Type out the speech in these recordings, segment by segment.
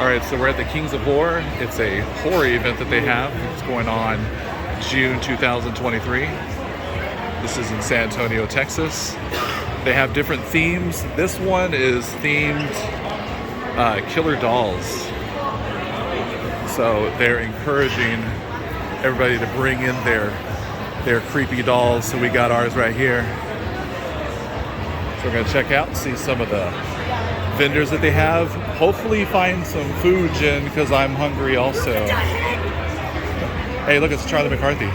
All right, so we're at the Kings of Horror. It's a horror event that they have. It's going on June 2023. This is in San Antonio, Texas. They have different themes. This one is themed killer dolls. So they're encouraging everybody to bring in their creepy dolls. So we got ours right here. So we're gonna check out and see some of the vendors that they have. Hopefully find some food, Jen, because I'm hungry also. Hey, look, it's Charlie McCarthy.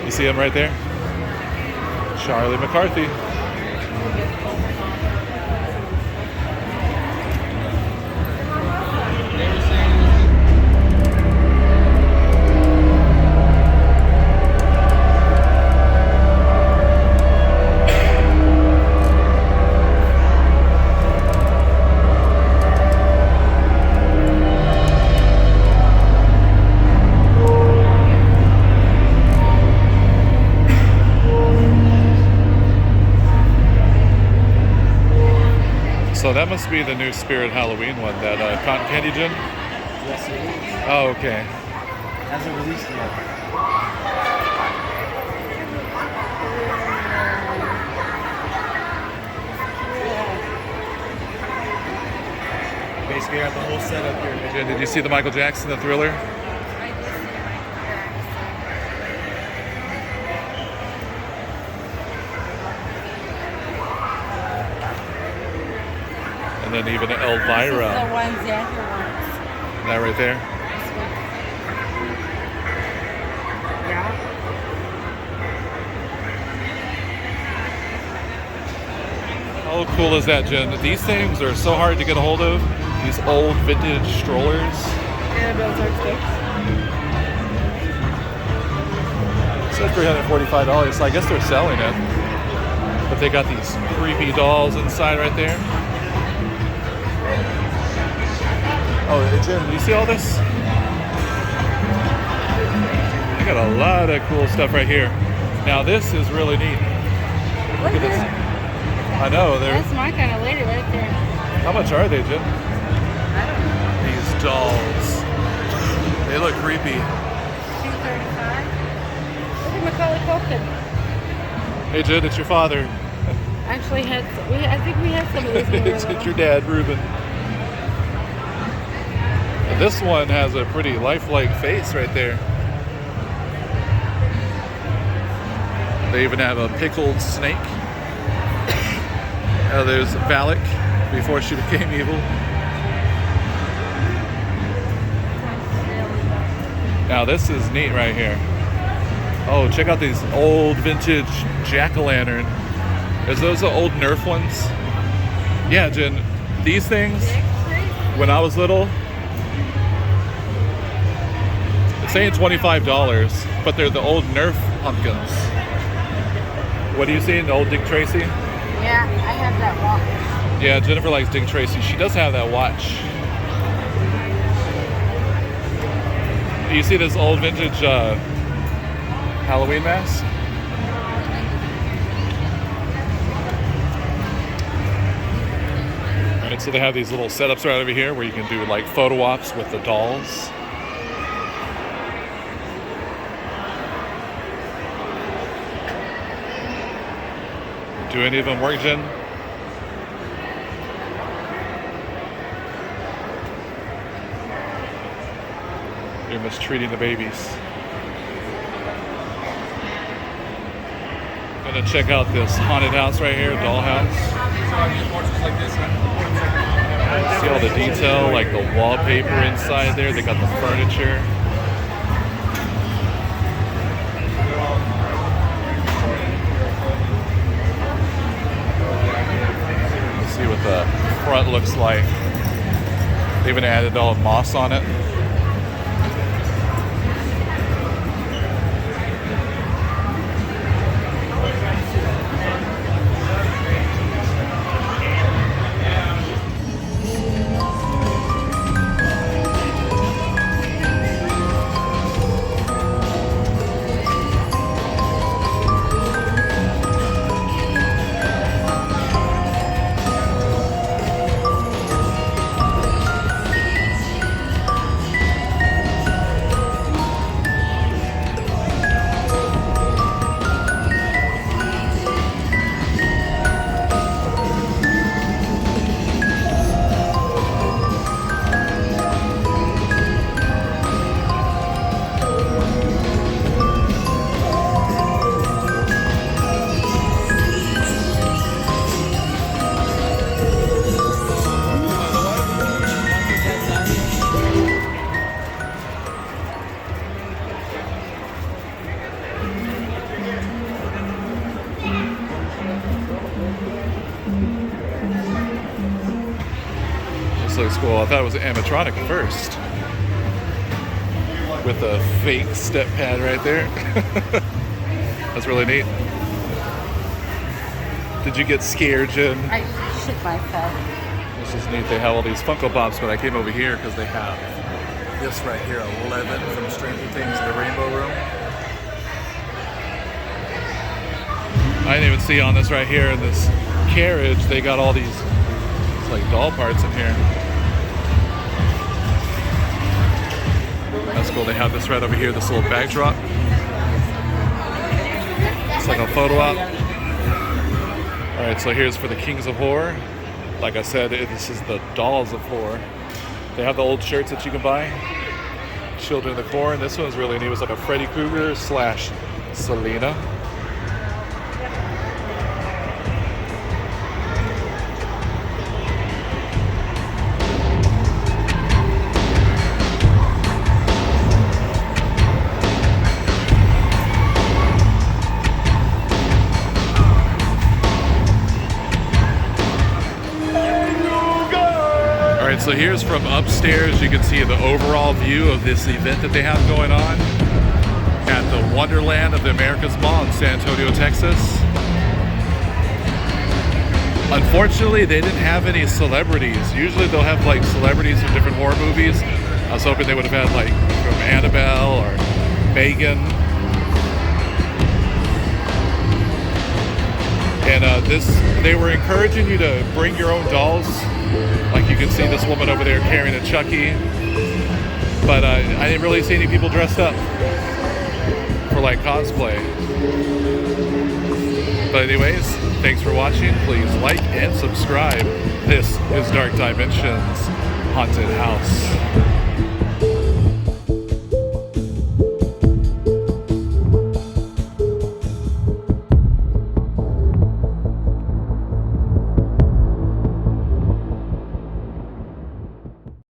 You see him right there? Charlie McCarthy. So that must be the new Spirit Halloween one, that cotton candy gin? Yes, it is. Oh, okay. Hasn't released yet. Basically, I got the whole setup here. Jen, did you see the Michael Jackson, the Thriller? And then even Elvira. This is the ones Xander wants. That right there? Yeah. How cool is that, Jen? These things are so hard to get a hold of. These old vintage strollers. Annabelle's art sticks. It says $345, so I guess they're selling it. But they got these creepy dolls inside right there. Oh, Jen, do you see all this? They got a lot of cool stuff right here. Now this is really neat. Look at this. I know, they're... That's my kind of lady right there. How much are they, Jen? I don't know. These dolls. They look creepy. $235. Look at Macaulay Culkin. Hey, Jen, it's your father. Actually, I think we had some of these when we were It's little. your dad, Ruben. This one has a pretty lifelike face right there. They even have a pickled snake. There's Valak before she became evil. Now this is neat right here. Oh, check out these old vintage jack-o'-lantern. Is those the old Nerf ones? Yeah, Jen. These things, when I was little, it's saying $25, but they're the old Nerf pumpkins. What do you see? The old Dick Tracy? Yeah, I have that watch. Yeah, Jennifer likes Dick Tracy. She does have that watch. Do you see this old vintage Halloween mask? Alright, so they have these little setups right over here where you can do like photo ops with the dolls. Do any of them work, Jen? You're mistreating the babies. Gonna check out this haunted house right here, dollhouse. See all the detail, like the wallpaper inside there. They got the furniture. See what the front looks like. They even added all moss on it. This looks cool. I thought it was an animatronic at first. With a fake step pad right there. That's really neat. Did you get scared, Jen? I shit myself. This is neat. They have all these Funko Pops, but I came over here because they have this right here, 11 from Stranger Things, the Rainbow Room. I didn't even see on this right here in this carriage, they got all these like doll parts in here. That's cool. They have this right over here, this little backdrop. It's like a photo op. Alright, so here's for the Kings of Horror. Like I said, this is the Dolls of Horror. They have the old shirts that you can buy. Children of the Corn. This one's really neat. It was like a Freddy Krueger slash Selena. Alright, so here's from upstairs. You can see the overall view of this event that they have going on at the Wonderland of the Americas Mall in San Antonio, Texas. Unfortunately, they didn't have any celebrities. Usually they'll have like celebrities from different horror movies. I was hoping they would have had like from Annabelle or Megan. And they were encouraging you to bring your own dolls. Like you can see this woman over there carrying a Chucky. But I didn't really see any people dressed up for like cosplay. But anyways, thanks for watching. Please like and subscribe. This is Dark Dimensions Haunted House.